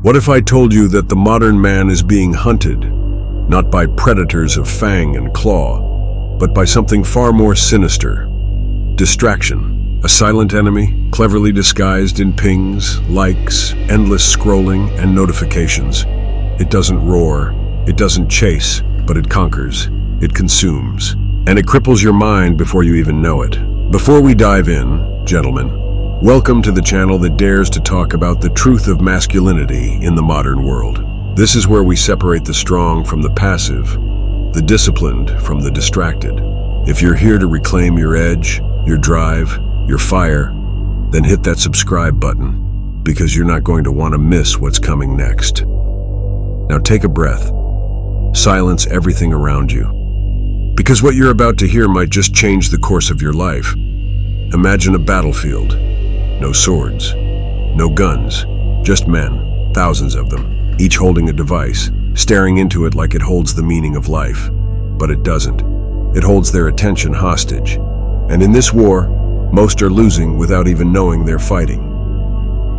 What if I told you that the modern man is being hunted, not by predators of fang and claw, but by something far more sinister? Distraction, a silent enemy, cleverly disguised in pings, likes, endless scrolling, and notifications. It doesn't roar, it doesn't chase, but it conquers, it consumes, and it cripples your mind before you even know it. Before we dive in, gentlemen, welcome to the channel that dares to talk about the truth of masculinity in the modern world. This is where we separate the strong from the passive, the disciplined from the distracted. If you're here to reclaim your edge, your drive, your fire, then hit that subscribe button, because you're not going to want to miss what's coming next. Now take a breath. Silence everything around you, because what you're about to hear might just change the course of your life. Imagine a battlefield. No swords, no guns, just men, thousands of them, each holding a device, staring into it like it holds the meaning of life. But it doesn't. It holds their attention hostage. And in this war, most are losing without even knowing they're fighting.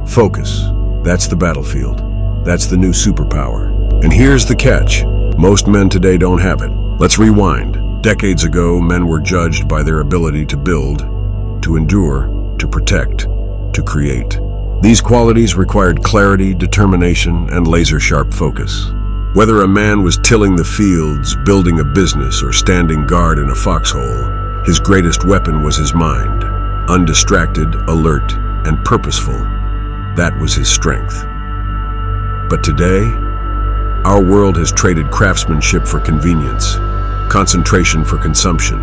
Focus. That's the battlefield. That's the new superpower. And here's the catch. Most men today don't have it. Let's rewind. Decades ago, men were judged by their ability to build, to endure, to protect, to create. These qualities required clarity, determination, and laser-sharp focus. Whether a man was tilling the fields, building a business, or standing guard in a foxhole, his greatest weapon was his mind. Undistracted, alert, and purposeful. That was his strength. But today, our world has traded craftsmanship for convenience, concentration for consumption.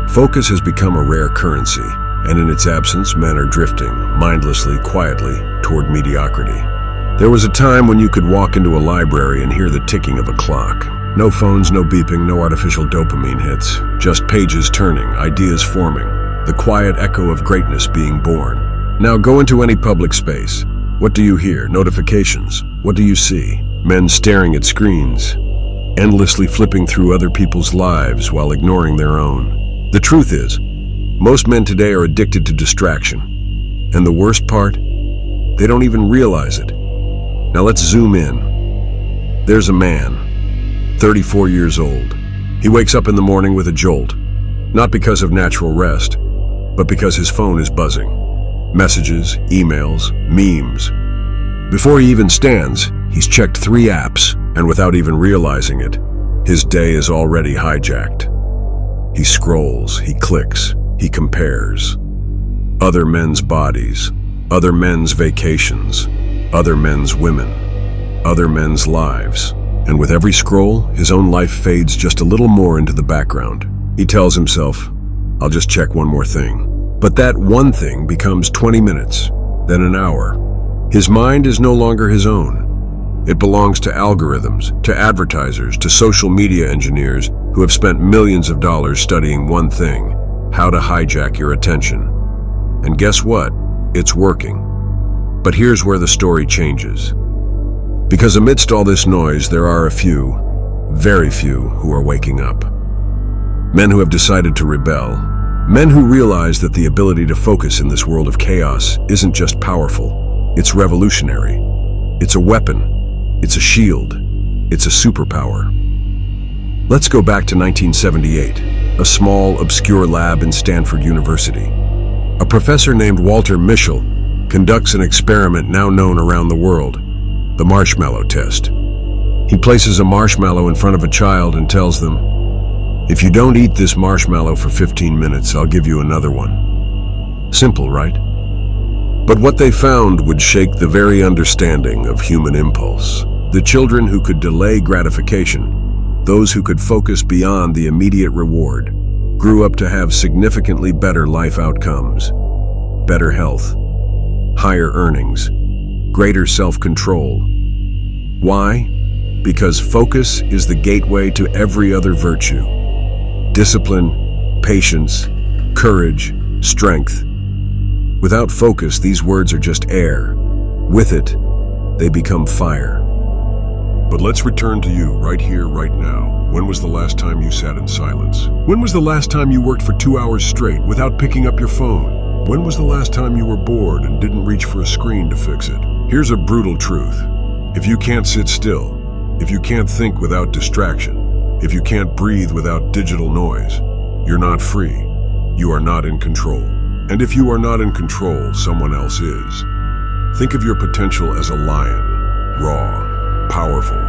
Focus has become a rare currency, and in its absence, men are drifting, mindlessly, quietly, toward mediocrity. There was a time when you could walk into a library and hear the ticking of a clock. No phones, no beeping, no artificial dopamine hits, just pages turning, ideas forming, the quiet echo of greatness being born. Now go into any public space. What do you hear? Notifications. What do you see? Men staring at screens, endlessly flipping through other people's lives while ignoring their own. The truth is, most men today are addicted to distraction. And the worst part, they don't even realize it. Now let's zoom in. There's a man, 34 years old. He wakes up in the morning with a jolt, not because of natural rest, but because his phone is buzzing. Messages, emails, memes. Before he even stands, he's checked 3 apps, and without even realizing it, his day is already hijacked. He scrolls, he clicks, he compares. Other men's bodies, other men's vacations, other men's women, other men's lives. And with every scroll, his own life fades just a little more into the background. He tells himself, I'll just check one more thing. But that one thing becomes 20 minutes, then an hour. His mind is no longer his own. It belongs to algorithms, to advertisers, to social media engineers who have spent millions of dollars studying one thing: how to hijack your attention. And guess what? It's working. But here's where the story changes. Because amidst all this noise, there are a few, very few, who are waking up. Men who have decided to rebel. Men who realize that the ability to focus in this world of chaos isn't just powerful, it's revolutionary. It's a weapon. It's a shield. It's a superpower. Let's go back to 1978, a small, obscure lab in Stanford University. A professor named Walter Mischel conducts an experiment now known around the world, the marshmallow test. He places a marshmallow in front of a child and tells them, if you don't eat this marshmallow for 15 minutes, I'll give you another one. Simple, right? But what they found would shake the very understanding of human impulse. The children who could delay gratification, those who could focus beyond the immediate reward, grew up to have significantly better life outcomes, better health, higher earnings, greater self-control. Why? Because focus is the gateway to every other virtue. Discipline, patience, courage, strength. Without focus, these words are just air. With it, they become fire. But let's return to you, right here, right now. When was the last time you sat in silence? When was the last time you worked for 2 hours straight without picking up your phone? When was the last time you were bored and didn't reach for a screen to fix it? Here's a brutal truth. If you can't sit still, if you can't think without distraction, if you can't breathe without digital noise, you're not free. You are not in control. And if you are not in control, someone else is. Think of your potential as a lion, raw, powerful,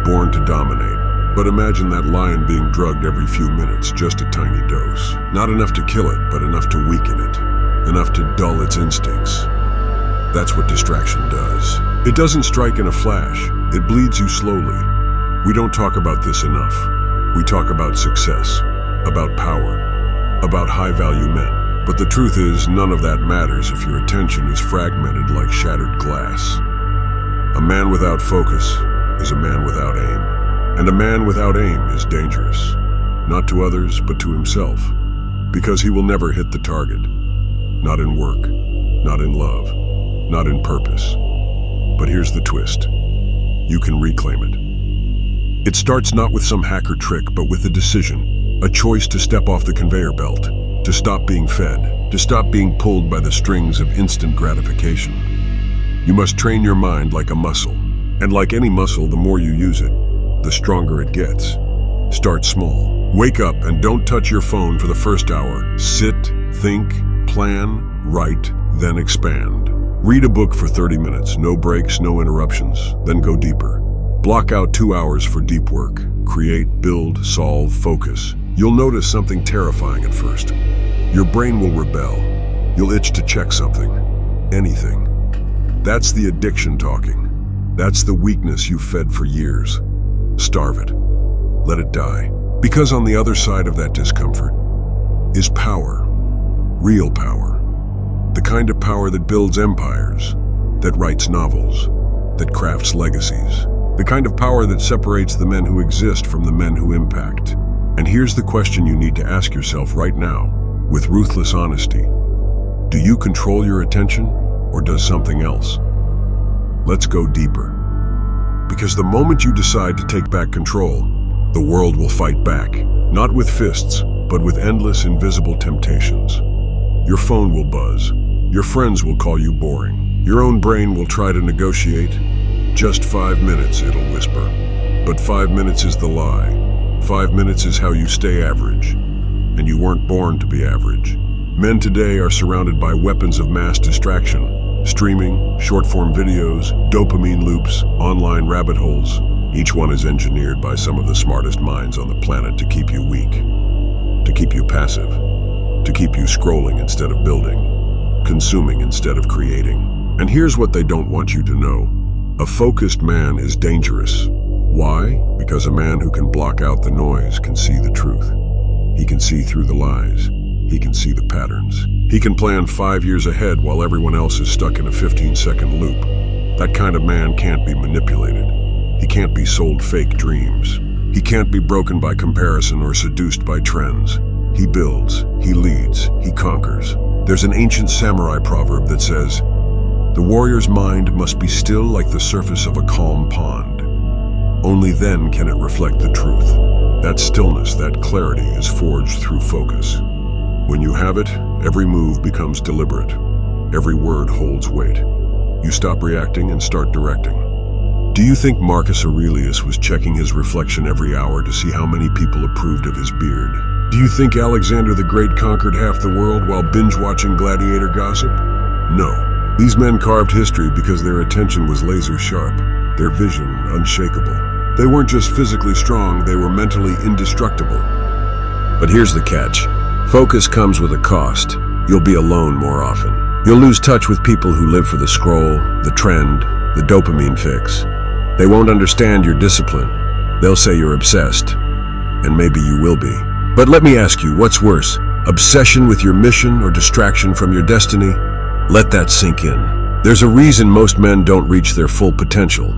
born to dominate. But imagine that lion being drugged every few minutes, just a tiny dose. Not enough to kill it, but enough to weaken it, enough to dull its instincts. That's what distraction does. It doesn't strike in a flash, it bleeds you slowly. We don't talk about this enough. We talk about success, about power, about high-value men. But the truth is, none of that matters if your attention is fragmented like shattered glass. A man without focus is a man without aim. And a man without aim is dangerous, not to others, but to himself, because he will never hit the target. Not in work, not in love, not in purpose. But here's the twist. You can reclaim it. It starts not with some hacker trick, but with a decision, a choice to step off the conveyor belt, to stop being fed, to stop being pulled by the strings of instant gratification. You must train your mind like a muscle, and like any muscle, the more you use it, the stronger it gets. Start small. Wake up and don't touch your phone for the first hour. Sit, think, plan, write, then expand. Read a book for 30 minutes, no breaks, no interruptions, then go deeper. Block out 2 hours for deep work. Create, build, solve, focus. You'll notice something terrifying at first. Your brain will rebel. You'll itch to check something. Anything. That's the addiction talking. That's the weakness you fed for years. Starve it. Let it die. Because on the other side of that discomfort is power. Real power. The kind of power that builds empires, that writes novels, that crafts legacies. The kind of power that separates the men who exist from the men who impact. And here's the question you need to ask yourself right now, with ruthless honesty. Do you control your attention, or does something else? Let's go deeper. Because the moment you decide to take back control, the world will fight back, not with fists, but with endless invisible temptations. Your phone will buzz. Your friends will call you boring. Your own brain will try to negotiate. Just 5 minutes, it'll whisper. But 5 minutes is the lie. 5 minutes is how you stay average. And you weren't born to be average. Men today are surrounded by weapons of mass distraction. Streaming, short-form videos, dopamine loops, online rabbit holes. Each one is engineered by some of the smartest minds on the planet to keep you weak, to keep you passive, to keep you scrolling instead of building, consuming instead of creating. And here's what they don't want you to know. A focused man is dangerous. Why? Because a man who can block out the noise can see the truth. He can see through the lies. He can see the patterns. He can plan 5 years ahead while everyone else is stuck in a 15-second loop. That kind of man can't be manipulated. He can't be sold fake dreams. He can't be broken by comparison or seduced by trends. He builds, he leads, he conquers. There's an ancient samurai proverb that says, "The warrior's mind must be still like the surface of a calm pond. Only then can it reflect the truth." That stillness, that clarity is forged through focus. When you have it, every move becomes deliberate. Every word holds weight. You stop reacting and start directing. Do you think Marcus Aurelius was checking his reflection every hour to see how many people approved of his beard? Do you think Alexander the Great conquered half the world while binge-watching gladiator gossip? No. These men carved history because their attention was laser sharp, their vision unshakable. They weren't just physically strong, they were mentally indestructible. But here's the catch. Focus comes with a cost. You'll be alone more often. You'll lose touch with people who live for the scroll, the trend, the dopamine fix. They won't understand your discipline. They'll say you're obsessed, and maybe you will be. But let me ask you, what's worse? Obsession with your mission or distraction from your destiny? Let that sink in. There's a reason most men don't reach their full potential.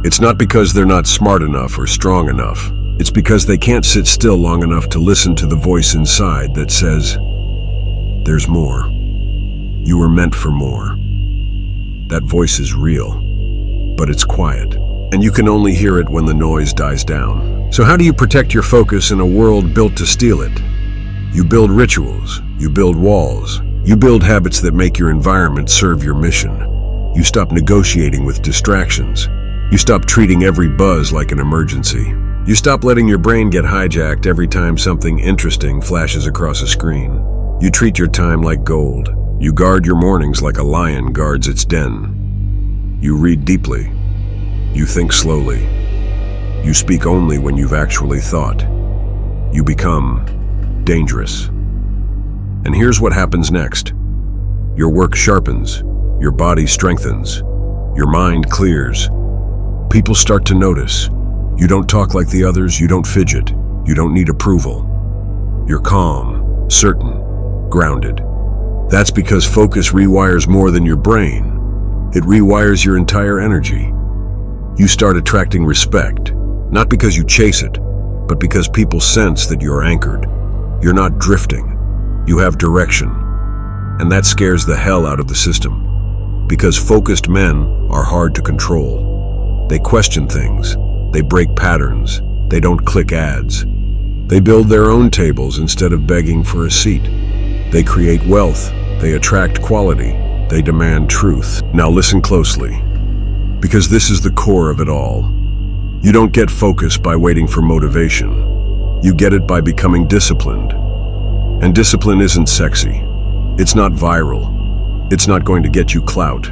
It's not because they're not smart enough or strong enough. It's because they can't sit still long enough to listen to the voice inside that says, "There's more. You were meant for more." That voice is real, but it's quiet, and you can only hear it when the noise dies down. So how do you protect your focus in a world built to steal it? You build rituals, you build walls, you build habits that make your environment serve your mission. You stop negotiating with distractions. You stop treating every buzz like an emergency. You stop letting your brain get hijacked every time something interesting flashes across a screen. You treat your time like gold. You guard your mornings like a lion guards its den. You read deeply. You think slowly. You speak only when you've actually thought. You become dangerous. And here's what happens next. Your work sharpens. Your body strengthens. Your mind clears. People start to notice. You don't talk like the others. You don't fidget. You don't need approval. You're calm, certain, grounded. That's because focus rewires more than your brain. It rewires your entire energy. You start attracting respect, not because you chase it, but because people sense that you're anchored. You're not drifting. You have direction. And that scares the hell out of the system. Because focused men are hard to control. They question things. They break patterns. They don't click ads. They build their own tables instead of begging for a seat. They create wealth. They attract quality. They demand truth. Now listen closely, because this is the core of it all. You don't get focus by waiting for motivation. You get it by becoming disciplined. And discipline isn't sexy. It's not viral. It's not going to get you clout.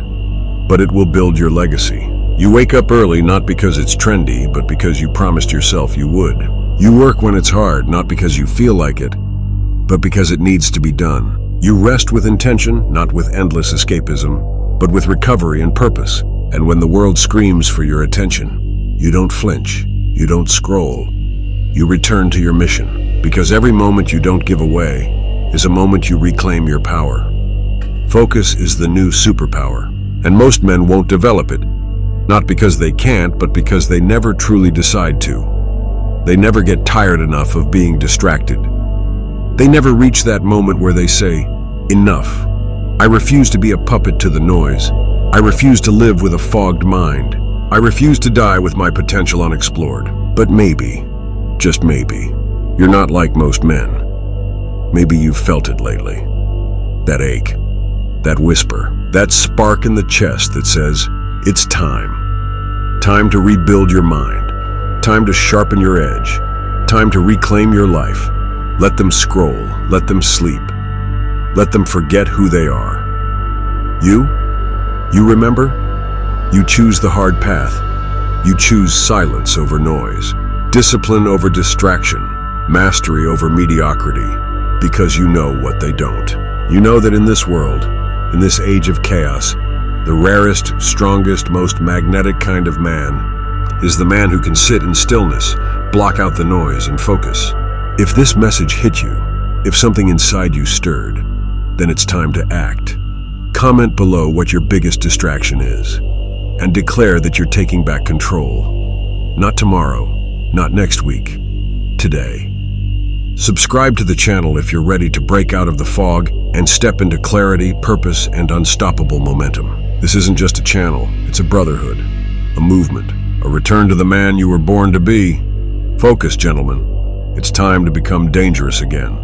But it will build your legacy. You wake up early not because it's trendy, but because you promised yourself you would. You work when it's hard, not because you feel like it, but because it needs to be done. You rest with intention, not with endless escapism, but with recovery and purpose. And when the world screams for your attention, you don't flinch, you don't scroll. You return to your mission, because every moment you don't give away is a moment you reclaim your power. Focus is the new superpower, and most men won't develop it, not because they can't, but because they never truly decide to. They never get tired enough of being distracted. They never reach that moment where they say, enough. I refuse to be a puppet to the noise. I refuse to live with a fogged mind. I refuse to die with my potential unexplored. But maybe, just maybe, you're not like most men. Maybe you've felt it lately. That ache, that whisper, that spark in the chest that says, it's time. Time to rebuild your mind. Time to sharpen your edge. Time to reclaim your life. Let them scroll, let them sleep, let them forget who they are. You remember? You choose the hard path. You choose silence over noise, discipline over distraction, mastery over mediocrity, because you know what they don't. You know that in this world, in this age of chaos, the rarest, strongest, most magnetic kind of man is the man who can sit in stillness, block out the noise, and focus. If this message hit you, if something inside you stirred, then it's time to act. Comment below what your biggest distraction is, and declare that you're taking back control. Not tomorrow, not next week, today. Subscribe to the channel if you're ready to break out of the fog and step into clarity, purpose, and unstoppable momentum. This isn't just a channel, it's a brotherhood, a movement, a return to the man you were born to be. Focus, gentlemen. It's time to become dangerous again.